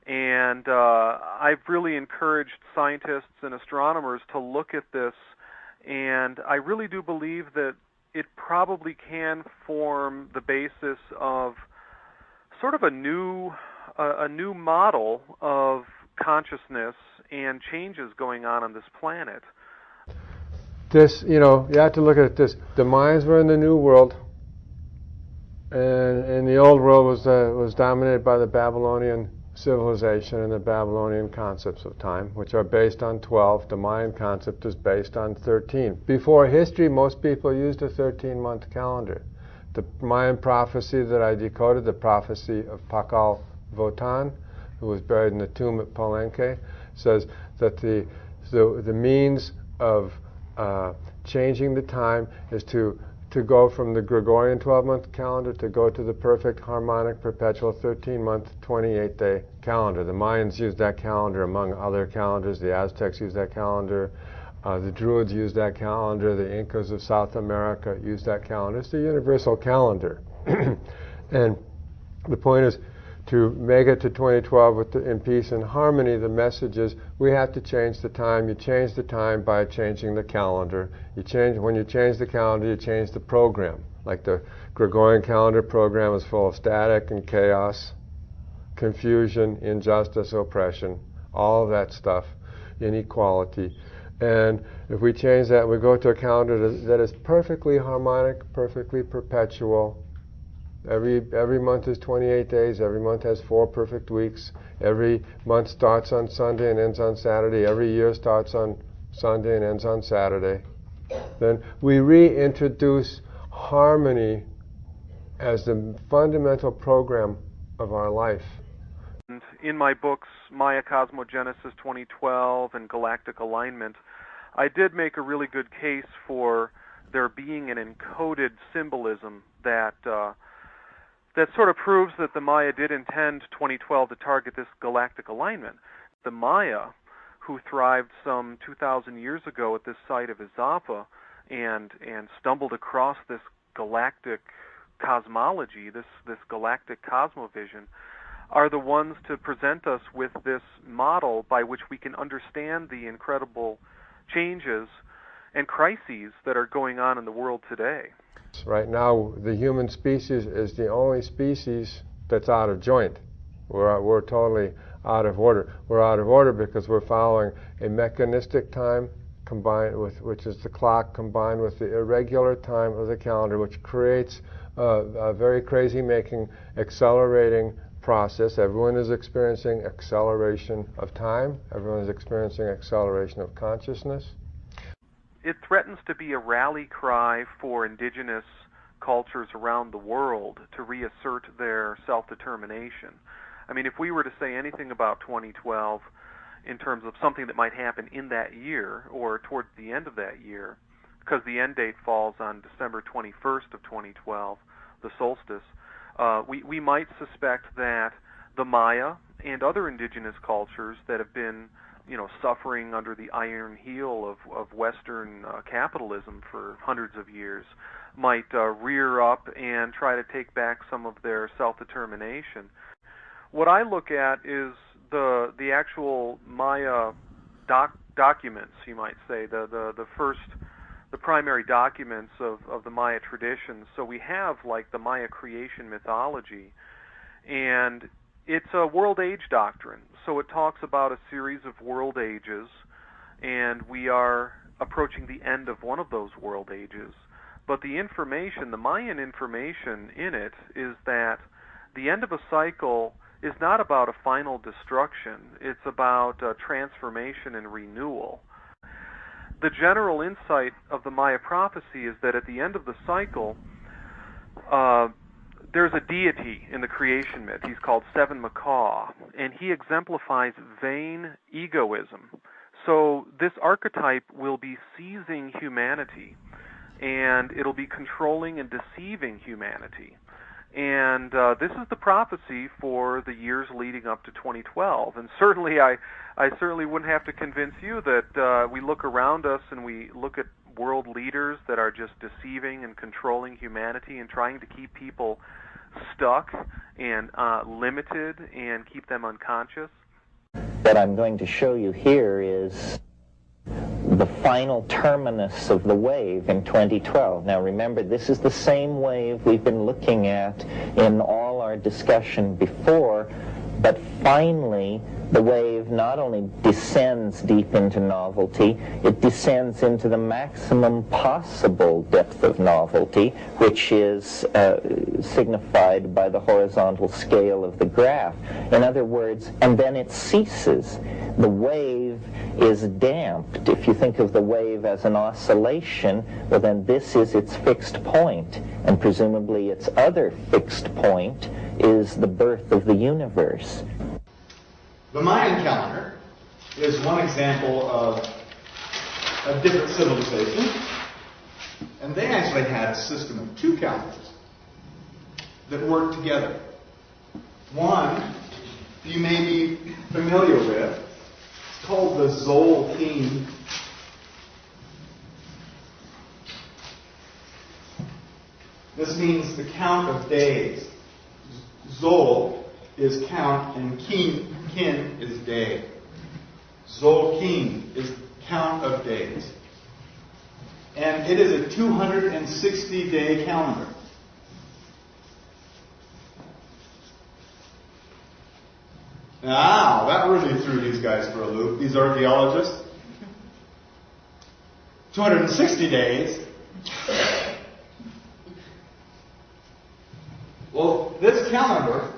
And I've really encouraged scientists and astronomers to look at this, and I really do believe that it probably can form the basis of sort of a new model of consciousness and changes going on this planet. This, you have to look at this. The Mayans were in the New World, and the Old World was dominated by the Babylonian civilization and the Babylonian concepts of time, which are based on 12. The Mayan concept is based on 13. Before history, most people used a 13-month calendar. The Mayan prophecy that I decoded, the prophecy of Pakal Votan, who was buried in the tomb at Palenque, says that the means of changing the time is to go from the Gregorian 12-month calendar to go to the perfect harmonic perpetual 13-month 28-day calendar. The Mayans used that calendar among other calendars. The Aztecs used that calendar. The Druids used that calendar. The Incas of South America used that calendar. It's the universal calendar. And the point is to make it to 2012 in peace and harmony. The message is we have to change the time. You change the time by changing the calendar. When you change the calendar, you change the program. Like the Gregorian calendar program is full of static and chaos, confusion, injustice, oppression, all of that stuff, inequality. And if we change that, we go to a calendar that is perfectly harmonic, perfectly perpetual. Every month is 28 days. Every month has 4 perfect weeks. Every month starts on Sunday and ends on Saturday. Every year starts on Sunday and ends on Saturday. Then we reintroduce harmony as the fundamental program of our life. In my books, Maya Cosmogenesis 2012 and Galactic Alignment, I did make a really good case for there being an encoded symbolism that sort of proves that the Maya did intend 2012 to target this galactic alignment. The Maya, who thrived some 2,000 years ago at this site of Izapa and stumbled across this galactic cosmology, this galactic cosmovision, are the ones to present us with this model by which we can understand the incredible changes and crises that are going on in the world today. Right now, the human species is the only species that's out of joint. We're totally out of order. We're out of order because we're following a mechanistic time which is the clock, combined with the irregular time of the calendar, which creates a very crazy-making, accelerating process. Everyone is experiencing acceleration of time. Everyone is experiencing acceleration of consciousness. It threatens to be a rally cry for indigenous cultures around the world to reassert their self-determination. I mean, if we were to say anything about 2012 in terms of something that might happen in that year or towards the end of that year, because the end date falls on December 21st of 2012, the solstice, we might suspect that the Maya and other indigenous cultures that have been suffering under the iron heel of Western capitalism for hundreds of years might rear up and try to take back some of their self-determination. What I look at is the actual Maya documents, you might say, the primary documents of the Maya traditions. So we have like the Maya creation mythology, and it's a world age doctrine. So it talks about a series of world ages, and we are approaching the end of one of those world ages. But the information, the Mayan information in it, is that the end of a cycle is not about a final destruction. It's about transformation and renewal. The general insight of the Maya prophecy is that at the end of the cycle, there's a deity in the creation myth. He's called Seven Macaw, and he exemplifies vain egoism. So this archetype will be seizing humanity, and it'll be controlling and deceiving humanity. And this is the prophecy for the years leading up to 2012. And certainly, I certainly wouldn't have to convince you that we look around us and we look at world leaders that are just deceiving and controlling humanity and trying to keep people stuck and limited and keep them unconscious? What I'm going to show you here is the final terminus of the wave in 2012. Now remember, this is the same wave we've been looking at in all our discussion before, but finally the wave not only descends deep into novelty, it descends into the maximum possible depth of novelty, which is signified by the horizontal scale of the graph. In other words, and then it ceases. The wave is damped. If you think of the wave as an oscillation, well then this is its fixed point, and presumably its other fixed point is the birth of the universe. The Mayan calendar is one example of a different civilization, and they actually had a system of two calendars that worked together. One you may be familiar with. It's called the Tzolkin. This means the count of days. Zol is count and kin is day. Tzolkin is count of days. And it is a 260-day calendar. Now, that really threw these guys for a loop, these archaeologists. 260 days. Well, this calendar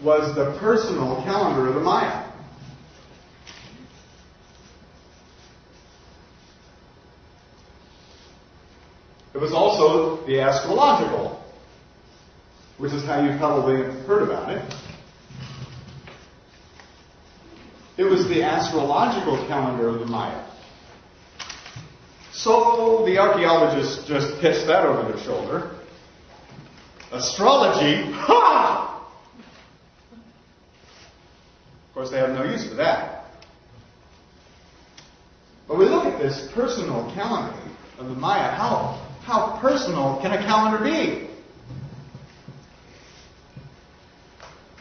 was the personal calendar of the Maya. It was also the astrological, which is how you probably heard about it. It was the astrological calendar of the Maya. So the archaeologists just pitched that over their shoulder. Astrology, ha! Of course, they have no use for that. But we look at this personal calendar of the Maya. How personal can a calendar be?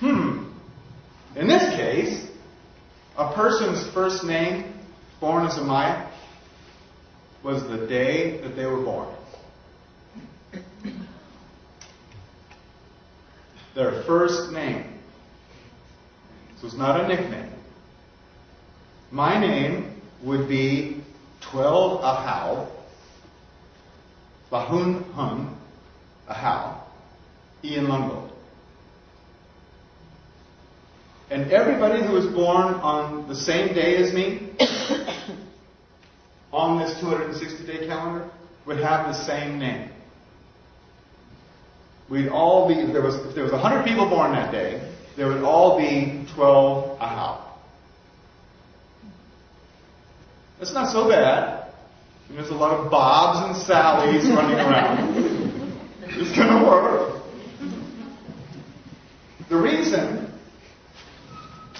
In this case, a person's first name, born as a Maya, was the day that they were born. Their first name. This was not a nickname. My name would be 12 Ahau, Bahun Hun Ahau, Ian Lungo. And everybody who was born on the same day as me, on this 260-day calendar, would have the same name. We'd all be, if there was 100 people born that day, there would all be 12 Ahau. That's not so bad. And there's a lot of Bobs and Sallys running around. It's going to work. The reason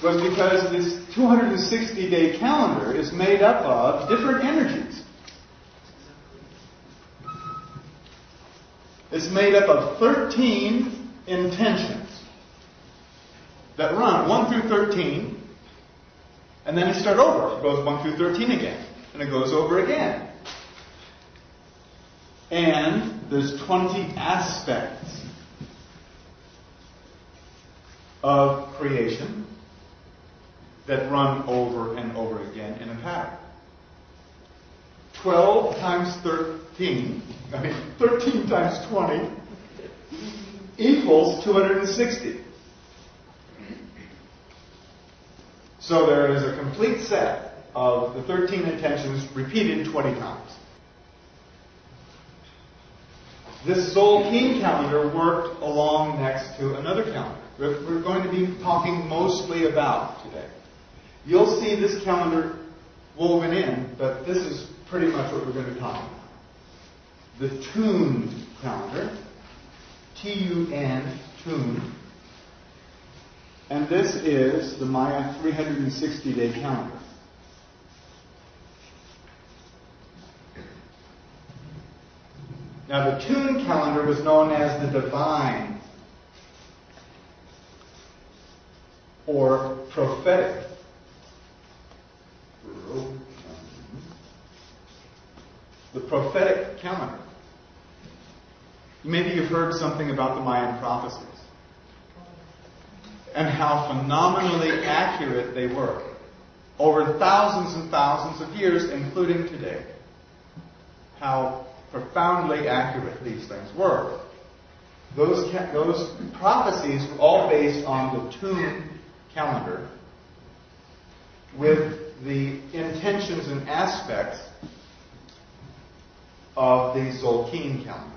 was because this 260-day calendar is made up of different energies. It's made up of 13 intentions that run 1 through 13, and then you start over. It goes 1 through 13 again, and it goes over again. And there's 20 aspects of creation that run over and over again in a pattern. 12 times 13, 13 times 20 equals 260. So there is a complete set of the 13 intentions repeated 20 times. This Tzolkin calendar worked along next to another calendar we're going to be talking mostly about today. You'll see this calendar woven in, but this is pretty much what we're going to be talking about. The Tun calendar, T-U-N, Tun. And this is the Maya 360-day calendar. Now the Tun calendar was known as the divine or prophetic. The prophetic calendar. Maybe you've heard something about the Mayan prophecies and how phenomenally accurate they were over thousands and thousands of years, including today. How profoundly accurate these things were. Those prophecies were all based on the Tun calendar with the intentions and aspects of the Tzolkin calendar.